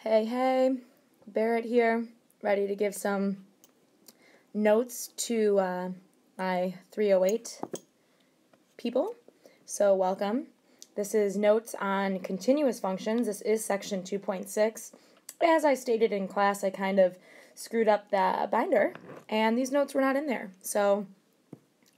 Hey, Barrett here, ready to give some notes to my 308 people. So welcome. This is notes on continuous functions. This is section 2.6. As I stated in class, I kind of screwed up the binder, and these notes were not in there. So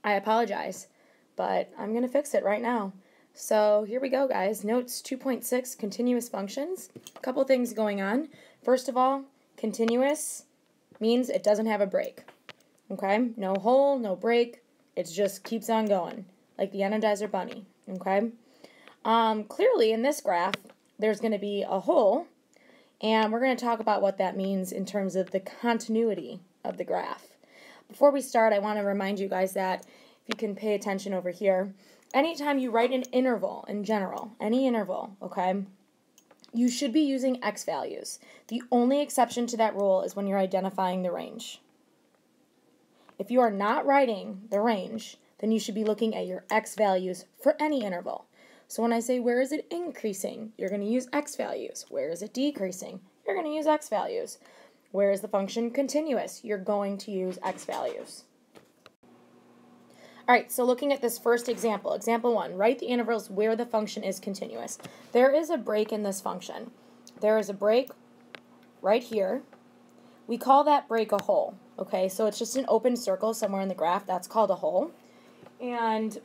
I apologize, but I'm going to fix it right now. So here we go, guys. Notes 2.6, continuous functions. A couple things going on. First of all, continuous means it doesn't have a break. Okay? No hole, no break. It just keeps on going, like the Energizer Bunny. Okay? Clearly, in this graph, there's going to be a hole, and we're going to talk about what that means in terms of the continuity of the graph. Before we start, I want to remind you guys that, if you can pay attention over here, anytime you write an interval in general, any interval, okay, you should be using x values. The only exception to that rule is when you're identifying the range. If you are not writing the range, then you should be looking at your x values for any interval. So when I say where is it increasing, you're going to use x values. Where is it decreasing? You're going to use x values. Where is the function continuous? You're going to use x values. All right, so looking at this first example, example 1, write the intervals where the function is continuous. There is a break in this function. There is a break right here. We call that break a hole, okay? So it's just an open circle somewhere in the graph. That's called a hole. And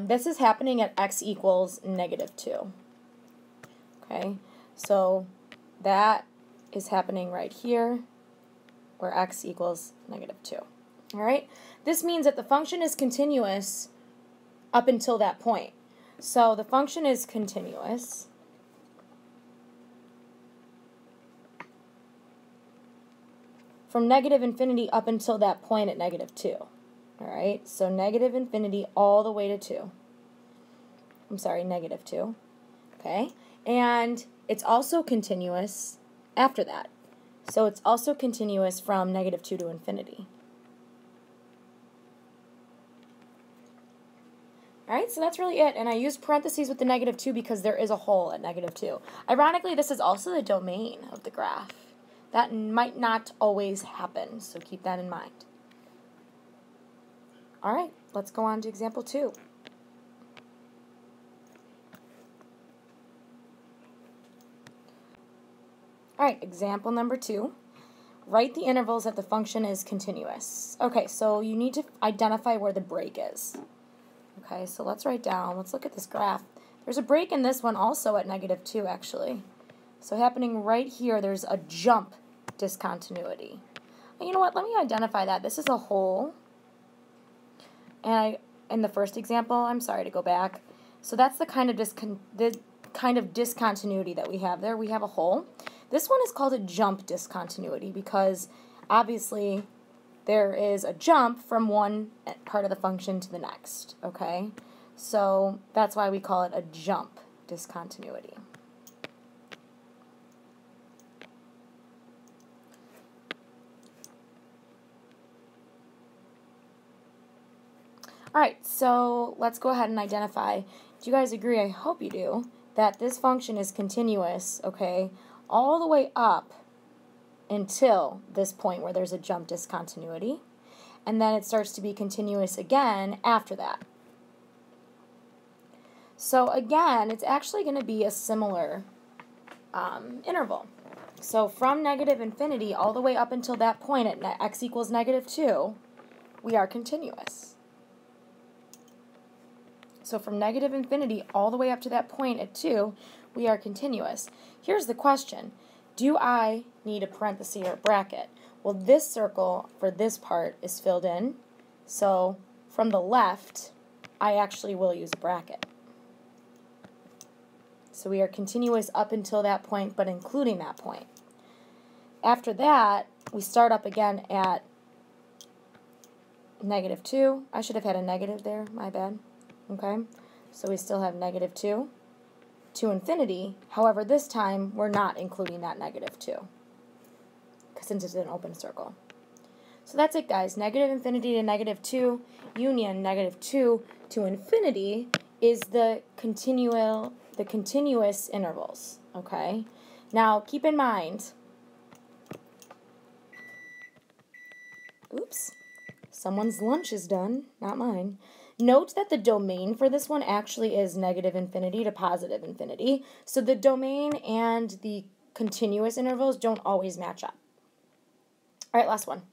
this is happening at x equals -2. Okay, so that is happening right here where x equals -2. All right, this means that the function is continuous up until that point. So the function is continuous from -infinity up until that point at -2. All right, so -infinity all the way to 2. I'm sorry, -2. Okay, and it's also continuous after that. So it's also continuous from -2 to infinity. All right, so that's really it, and I used parentheses with the -2 because there is a hole at -2. Ironically, this is also the domain of the graph. That might not always happen, so keep that in mind. All right, let's go on to example 2. All right, example number 2. Write the intervals that the function is continuous. Okay, so you need to identify where the break is. Okay, so let's write down, let's look at this graph. There's a break in this one also at -2, actually. So happening right here, there's a jump discontinuity. And you know what, let me identify that. This is a hole. And in the first example, I'm sorry to go back. So that's the kind of discontinuity that we have there. We have a hole. This one is called a jump discontinuity because obviously there is a jump from one part of the function to the next, okay? So that's why we call it a jump discontinuity. All right, so let's go ahead and identify. Do you guys agree, I hope you do, that this function is continuous, okay, all the way up until this point where there's a jump discontinuity, and then it starts to be continuous again after that. So again, it's actually going to be a similar interval. So from -infinity all the way up until that point at x equals -2, we are continuous. So from -infinity all the way up to that point at 2, we are continuous. Here's the question. Do I need a parenthesis or a bracket? Well, this circle for this part is filled in. So from the left, I actually will use a bracket. So we are continuous up until that point, but including that point. After that, we start up again at -2. I should have had a negative there, my bad. Okay, so we still have -2 to infinity. However, this time we're not including that -2 since it's an open circle. So that's it, guys. -infinity to -2 union -2 to infinity is the continuous intervals. Okay, Now, keep in mind, oops, someone's lunch is done, not mine. Note that the domain for this one actually is negative infinity to positive infinity. So the domain and the continuous intervals don't always match up. All right, last one.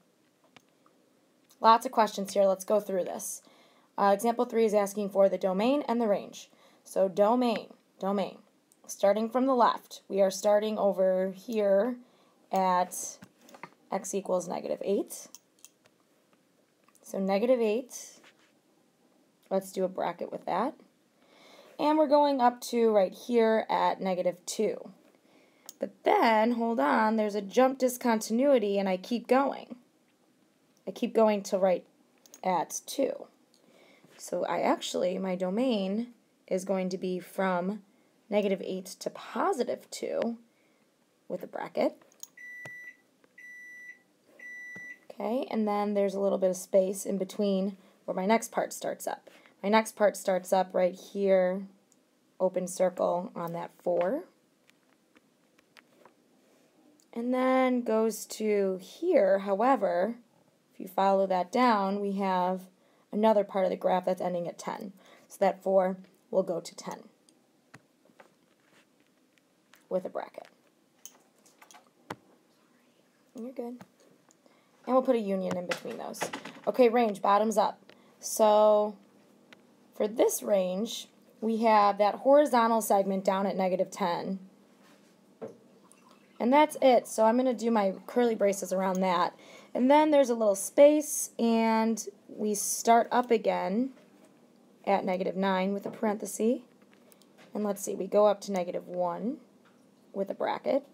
Lots of questions here. Let's go through this. Example 3 is asking for the domain and the range. So domain. Starting from the left, we are starting over here at x equals -8. So -8, let's do a bracket with that. And we're going up to right here at -2. But then, hold on, there's a jump discontinuity and I keep going. I keep going to right at 2. So my domain is going to be from -8 to +2 with a bracket. Okay, and then there's a little bit of space in between where my next part starts up. My next part starts up right here, open circle on that 4. And then goes to here. However, if you follow that down, we have another part of the graph that's ending at 10. So that 4 will go to 10 with a bracket. You're good. And we'll put a union in between those. Okay, range, bottoms up. So for this range, we have that horizontal segment down at -10. And that's it. So I'm going to do my curly braces around that. And then there's a little space, and we start up again at -9 with a parenthesis. And let's see, we go up to -1 with a bracket.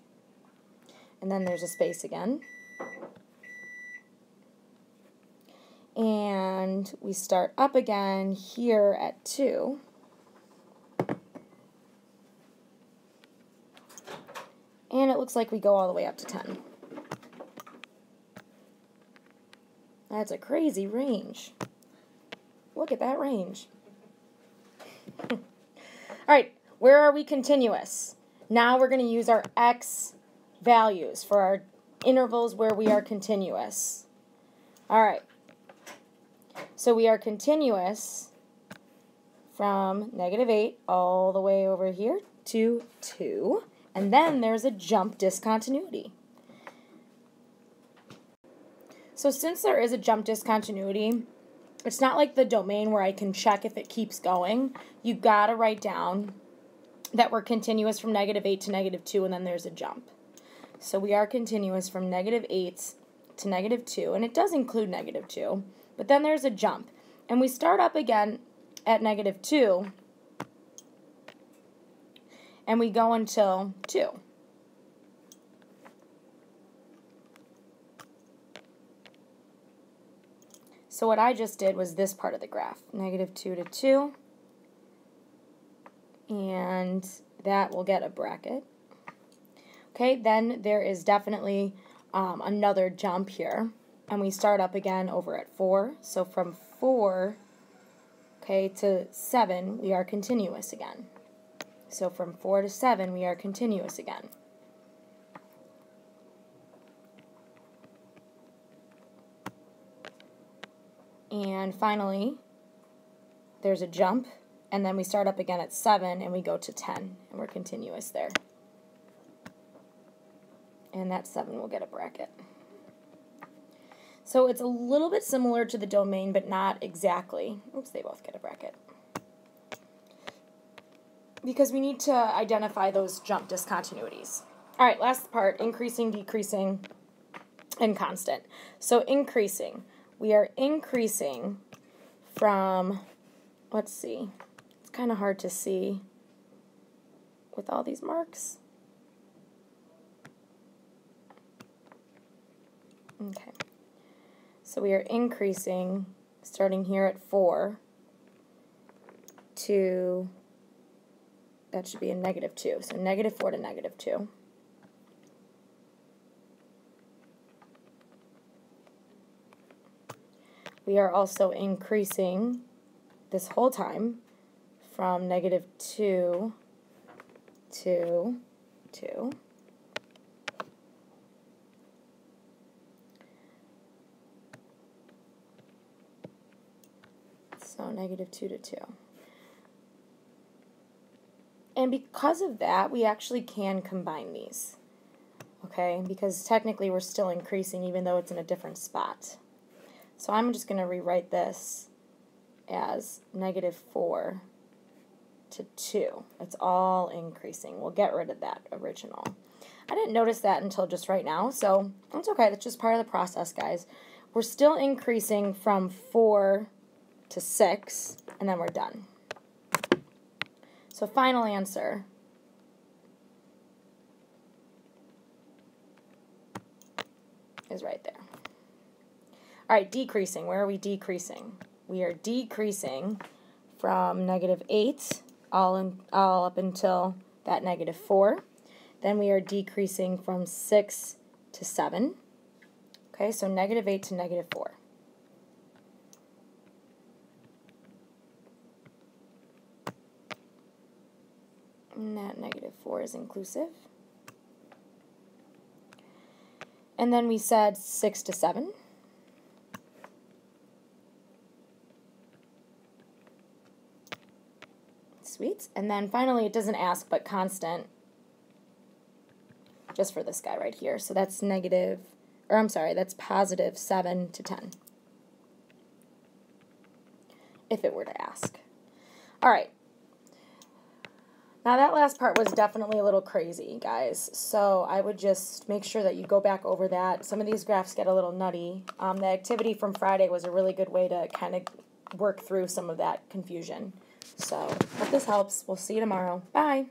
And then there's a space again. And we start up again here at 2. And it looks like we go all the way up to 10. That's a crazy range. Look at that range. All right, where are we continuous? Now we're going to use our x values for our intervals where we are continuous. All right. So we are continuous from -8 all the way over here to 2. And then there's a jump discontinuity. So since there is a jump discontinuity, it's not like the domain where I can check if it keeps going. You've got to write down that we're continuous from -8 to -2, and then there's a jump. So we are continuous from -8 to -2, and it does include -2, but then there's a jump. And we start up again at -2, and we go until 2. So what I just did was this part of the graph, -2 to 2, and that will get a bracket. Okay, then there is definitely another jump here, and we start up again over at 4. So from 4, okay, to 7, we are continuous again. So from 4 to 7, we are continuous again. And finally, there's a jump, and then we start up again at 7, and we go to 10, and we're continuous there. And that 7 will get a bracket. So it's a little bit similar to the domain, but not exactly. Oops, they both get a bracket. Because we need to identify those jump discontinuities. All right, last part, increasing, decreasing, and constant. So increasing. We are increasing from, let's see, it's kind of hard to see with all these marks. Okay, so we are increasing, starting here at 4 to, that should be a -2, so -4 to -2. We are also increasing this whole time from -2 to 2. negative 2 to 2. And because of that, we actually can combine these, okay? Because technically we're still increasing even though it's in a different spot. So I'm just going to rewrite this as negative 4 to 2. It's all increasing. We'll get rid of that original. I didn't notice that until just right now, so that's okay. That's just part of the process, guys. We're still increasing from 4 to 6, and then we're done. So final answer is right there. All right, decreasing. Where are we decreasing? We are decreasing from negative 8 all up until that negative 4. Then we are decreasing from 6 to 7. Okay, so negative 8 to negative 4. And that negative 4 is inclusive. And then we said 6 to 7. Sweet. And then finally, it doesn't ask, but constant, just for this guy right here. So that's that's positive 7 to 10, if it were to ask. All right. Now that last part was definitely a little crazy, guys, so I would just make sure that you go back over that. Some of these graphs get a little nutty. The activity from Friday was a really good way to kind of work through some of that confusion. So, hope this helps. We'll see you tomorrow. Bye!